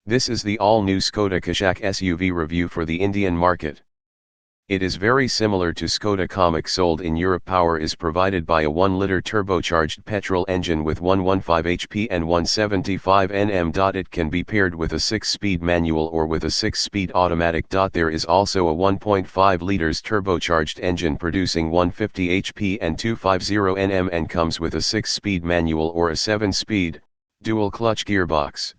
This is the all-new Skoda Kushaq SUV review for the Indian market. It is very similar to Skoda Kamiq sold in Europe. Power is provided by a 1-liter turbocharged petrol engine with 115 HP and 175 Nm. It can be paired with a 6-speed manual or with a 6-speed automatic. There is also a 1.5 liters turbocharged engine producing 150 HP and 250 Nm and comes with a 6-speed manual or a 7-speed, dual-clutch gearbox.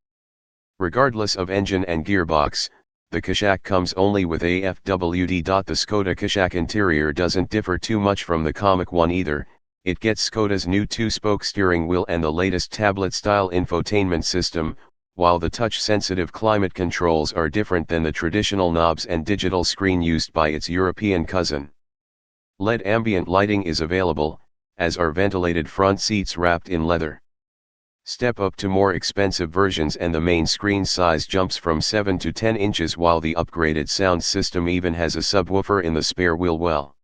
Regardless of engine and gearbox, the Kushaq comes only with aFWD. The Skoda Kushaq Interior doesn't differ too much from the Kamiq one either. It gets Skoda's new 2-spoke steering wheel and the latest tablet-style infotainment system, while the touch-sensitive climate controls are different than the traditional knobs and digital screen used by its European cousin. LED ambient lighting is available, as are ventilated front seats wrapped in leather. Step up to more expensive versions and the main screen size jumps from 7 to 10 inches, while the upgraded sound system even has a subwoofer in the spare wheel well.